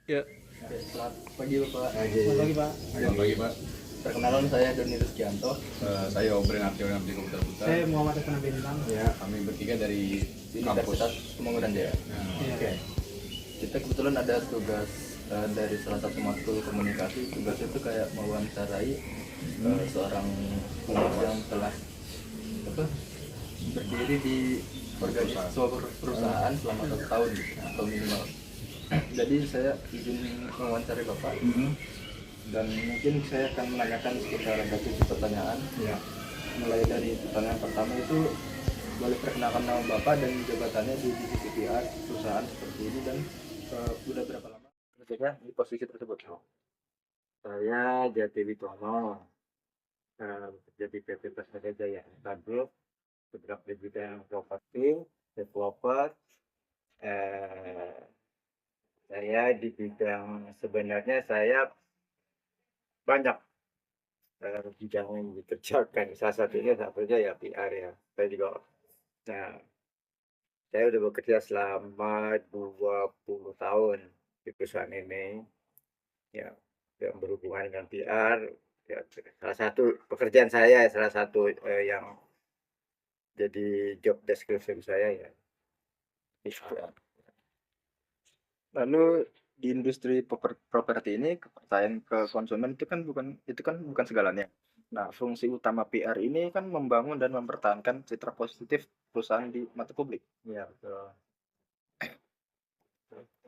Ya. Oke, selamat pagi Bapak. Selamat pagi Pak. Selamat pagi Pak. Perkenalan saya Doni Rizkianto. Saya Obren Artiona di Komputer Putra. Saya Muhammad Hasan Bintang. Ya, Kami bertiga dari Universitas kampus. Pembangunan Jaya. Iya. Oke. Kita kebetulan ada tugas dari salah satu matkul komunikasi. Tugas itu kayak mewawancarai seorang pengusaha yang telah apa, berdiri di sebuah perusahaan selama 1 tahun atau minimal. Jadi saya izin mewawancarai Bapak. Dan mungkin saya akan menanyakan sekitar ada 7 pertanyaan. Ya. Mulai dari pertanyaan pertama itu, boleh perkenalkan nama Bapak dan jabatannya di divisi PR perusahaan seperti ini, dan udah berapa lama kerjanya di posisi tersebut? Saya Jati Witono, bekerja di PT Persada Jaya Group, bergerak di bidang properti, developer. Saya di bidang, sebenarnya saya banyak bidang yang dikerjakan. Salah satunya ya PR ya. Nah, saya udah bekerja selama 20 tahun di perusahaan ini. Ya, yang berhubungan dengan PR. Ya, salah satu pekerjaan saya, salah satu yang jadi job description saya ya. Lalu di industri properti ini, kepercayaan ke konsumen itu kan bukan segalanya. Nah, fungsi utama PR ini kan membangun dan mempertahankan citra positif perusahaan di mata publik. Ya, betul.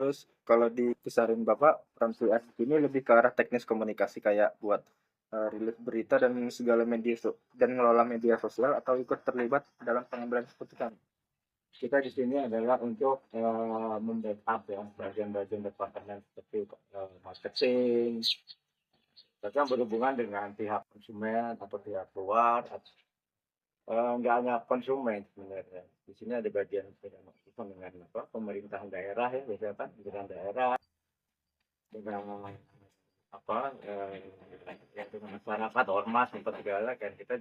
Terus kalau dikisarin Bapak, peran PR ini lebih ke arah teknis komunikasi kayak buat rilis berita dan segala dan ngelola media sosial, atau ikut terlibat dalam pengambilan keputusan. Kita di sini adalah untuk membackup ya bagian-bagian departemen seperti marketing, yang berhubungan dengan pihak konsumen atau pihak luar. Nggak hanya konsumen sebenarnya. Di sini ada bagian dengan pemerintahan daerah ya, biasanya kan pemerintahan daerah dengan ya dengan masyarakat, ormas, tempat segala kan kita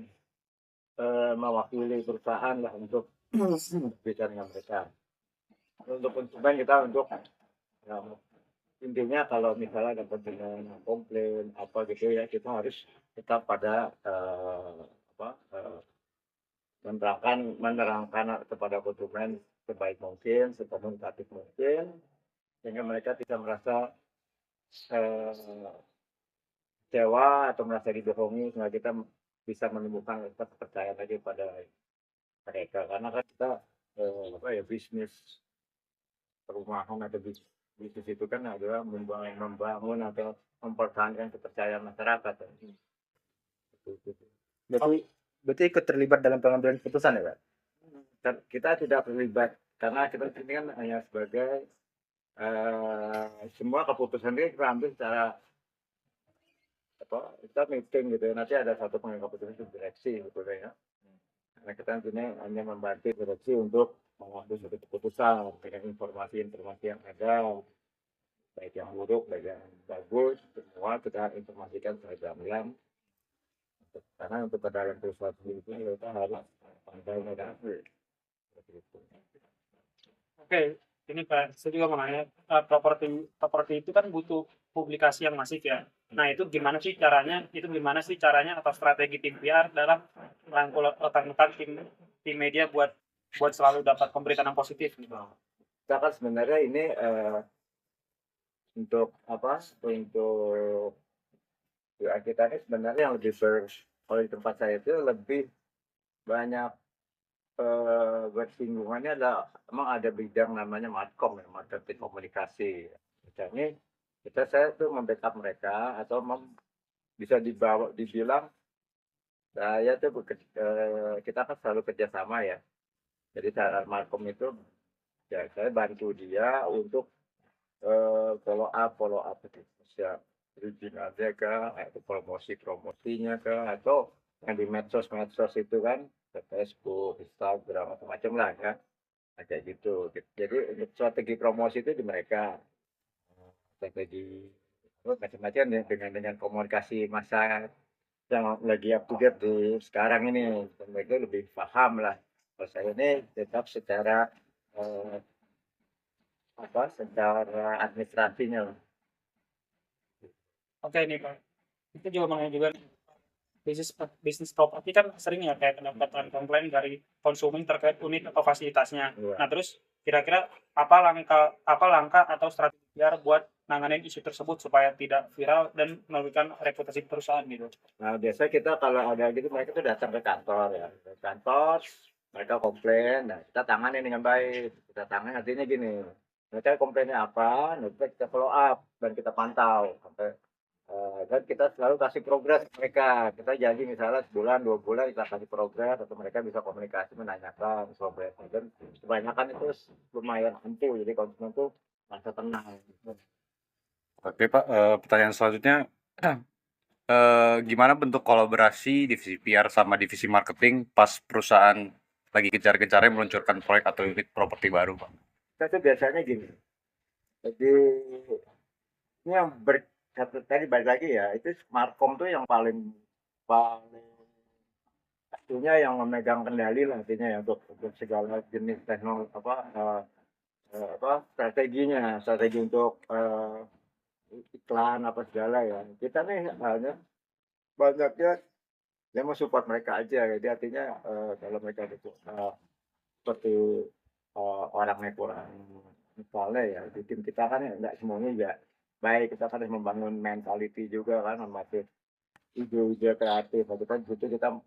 mewakili perusahaan lah untuk bicara dengan mereka. Untuk konsumen kita untuk ya, intinya kalau misalnya dapat dengan komplain apa gitu ya, kita harus tetap pada menerangkan kepada konsumen sebaik mungkin, sekomunikatif mungkin, sehingga mereka tidak merasa kecewa atau merasa dibohongi, sehingga kita bisa menemukan kepercayaan lagi pada mereka. Karena kan kita bisnis perumahan atau bisnis itu kan adalah membangun atau mempertahankan kepercayaan masyarakat. Berarti ikut terlibat dalam pengambilan keputusan ya Pak? Kita tidak terlibat karena kita ini kan hanya sebagai semua keputusan ini kita ambil secara kita meeting gitu ya. Nanti ada satu pengambil keputusan itu direksi gitu ya. Karena kita hanya membantu direksi untuk mengambil suatu keputusan dengan informasi-informasi yang ada, baik yang buruk, baik yang bagus, semua kita informasikan secara gamblang. Karena untuk ke dalam perusahaan itu kita harus pandai mengatur. Oke, ini Pak, saya juga mau nanya, properti itu kan butuh publikasi yang masif ya. Nah, itu gimana sih caranya atau strategi tim PR dalam merangkul rekan-rekan tim media buat selalu dapat pemberitaan yang positif gitu. Kita kan sebenarnya ini untuk kita ini sebenarnya yang lebih kalau di tempat saya itu lebih banyak bersinggungannya emang ada bidang namanya markom ya, marketing komunikasi. Misalnya saya tuh membackup mereka atau bisa dibilang saya tuh kita kan selalu kerjasama ya. Jadi saat markom itu ya saya bantu dia untuk follow up ya, perizinannya kah, atau promosinya kah, atau yang di medsos itu kan, Facebook, Instagram, macam-macam lah ya, kayak gitu. Jadi untuk strategi promosi itu di mereka, strategi macam-macam ya, dengan komunikasi massa yang lagi up to date di sekarang ini, mereka lebih paham lah. Kalau saya ini tetap secara secara administrasinya Oke nih Pak, itu juga mengenai juga nih, bisnis bisnis properti kan sering ya kayak kedapatan komplain dari konsumen terkait unit atau fasilitasnya. Iya. Nah terus kira-kira apa langkah atau strategi biar buat nanganin isu tersebut supaya tidak viral dan merugikan reputasi perusahaan gitu? Nah, biasanya kita kalau ada gitu mereka tuh datang ke kantor ya. Ke kantor, mereka komplain, nah kita tangani dengan baik. Kita tangani artinya gini, mereka komplainnya apa, nah kita follow up dan kita pantau sampai dan kita selalu kasih progres ke mereka. Kita janji misalnya sebulan, 2 bulan kita kasih progres atau mereka bisa komunikasi menanyakan progresnya. Dan kebanyakan itu lumayan ampuh, jadi konsumen tuh merasa tenang. Oke Pak, pertanyaan selanjutnya, gimana bentuk kolaborasi divisi PR sama divisi marketing pas perusahaan lagi gencar-gencarnya meluncurkan proyek atau unit properti baru, Pak? Kita tuh biasanya gini, jadi ini yang tadi balik lagi ya, itu Smartcom tuh yang paling paling artinya yang memegang kendali lah artinya ya untuk segala jenis teknologi strategi untuk iklan apa segala ya. Kita nih hanya banyaknya yang mau support mereka aja. Jadi artinya kalau mereka itu seperti orangnya kurang misalnya ya di tim kita kan ya nggak semuanya juga baik, kita kan harus membangun mentality juga kan, masih ide-ide kreatif. Nah, kita di situ kita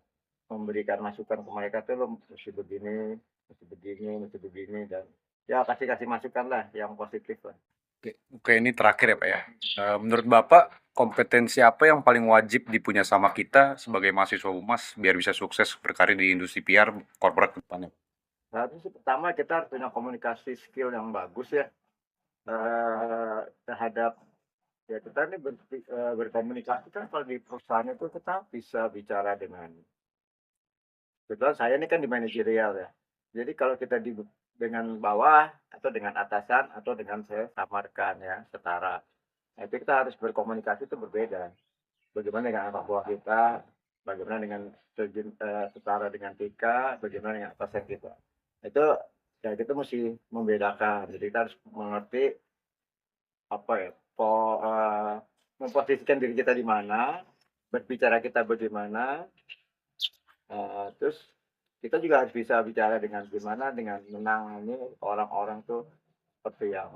memberikan masukan ke mereka tuh lo mesti begini, mesti begini, mesti begini dan ya kasih masukan lah yang positif lah. Oke, ini terakhir ya Pak ya. Menurut Bapak, kompetensi apa yang paling wajib dipunya sama kita sebagai mahasiswa UMAS biar bisa sukses berkarir di industri PR corporate ke depannya? Nah, itu sih pertama kita harus punya komunikasi skill yang bagus ya terhadap ya kita ini berkomunikasi kan kalau di perusahaan itu kita bisa bicara dengan kebetulan saya ini kan di manajerial ya. Jadi kalau kita dengan bawah atau dengan atasan atau dengan saya samarkan ya setara. Nah, itu kita harus berkomunikasi itu berbeda. Bagaimana dengan anak buah kita, bagaimana dengan setara dengan tika, bagaimana dengan atasan kita. Itu ya kita mesti membedakan. Jadi kita harus mengerti apa ya, memposisikan diri kita di mana, berbicara kita bagaimana, terus kita juga harus bisa bicara dengan gimana dengan menangani orang-orang tuh seperti yang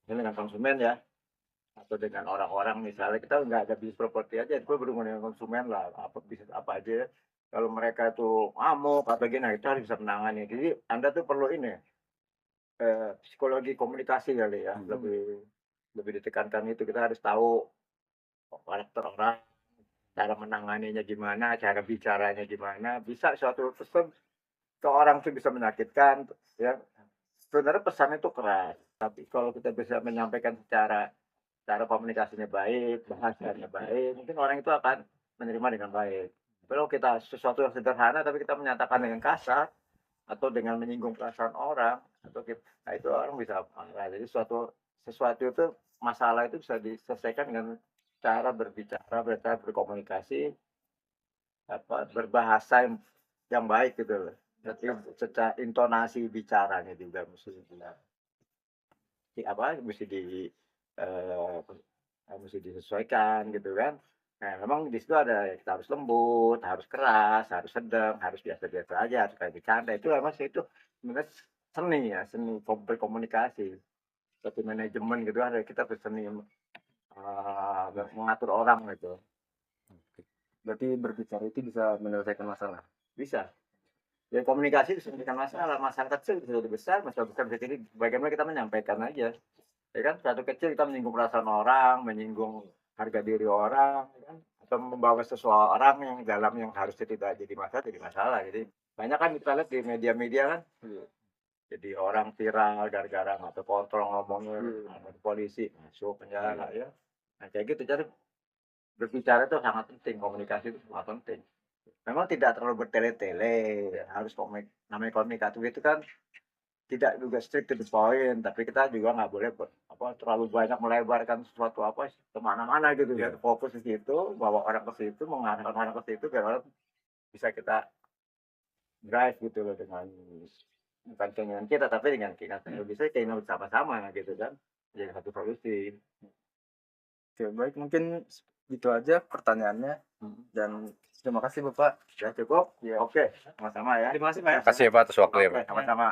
ini dengan konsumen ya atau dengan orang-orang misalnya kita nggak ada bisnis properti aja itu berhubungan dengan konsumen lah apa bisnis apa aja kalau mereka tuh ngamuk atau gini kita harus bisa menangani jadi anda tuh perlu ini psikologi komunikasi kali ya lebih lebih ditekankan itu kita harus tahu karakter orang cara menanganinya gimana, cara bicaranya gimana, bisa suatu pesan ke orang itu bisa menyakitkan, ya. Sebenarnya pesan itu keras, tapi kalau kita bisa menyampaikan secara cara komunikasinya baik, bahasanya baik, mungkin orang itu akan menerima dengan baik. Kalau kita sesuatu yang sederhana tapi kita menyatakan dengan kasar atau dengan menyinggung perasaan orang atau kita, nah itu orang bisa marah. Jadi sesuatu itu masalah itu bisa diselesaikan dengan cara berbicara, berkomunikasi, berbahasa yang baik gitu loh. Jadi secara intonasi bicaranya juga mesti mesti disesuaikan gitu kan. Nah, memang di situ ada kita harus lembut, harus keras, harus sedang, harus biasa-biasa aja, harus kayak bercanda. Itu memang itu sebenarnya seni ya, seni berkomunikasi. Seperti manajemen gitu ada kita berseni mengatur orang gitu. Berarti berbicara itu bisa menyelesaikan masalah. Bisa. Ya komunikasi bisa menyelesaikan masalah. Masalah kecil bisa jadi besar, masalah besar bisa jadi bagaimana kita menyampaikan aja. Ya kan satu kecil kita menyinggung perasaan orang, menyinggung harga diri orang, ya kan? Atau membawa seseorang yang dalam yang harusnya tidak jadi masalah. Jadi banyak kan kita lihat di media-media kan, jadi orang viral gara-gara atau kontrol ngomongnya, polisi masuk penjara ya. Nah kayak gitu jadi berbicara itu sangat penting, komunikasi itu sangat penting. Memang tidak terlalu bertele-tele, harus namanya komunikatif itu kan tidak juga strict to the point, tapi kita juga nggak boleh terlalu banyak melebarkan sesuatu kemana-mana gitu ya. Fokus di situ, bawa orang ke situ, mengarahkan orang ke situ biar orang bisa kita drive gitu loh dengan bukan keinginan kita tapi dengan keinginan bisa keinginan bersama-sama gitu kan jadi satu solusi. Oke, baik, mungkin itu aja pertanyaannya, dan terima kasih Bapak. Ya cukup. Ya. Oke, sama-sama ya. Terima kasih Pak ya. Terima kasih ya Pak atas waktu ya Pak. Oke, sama-sama.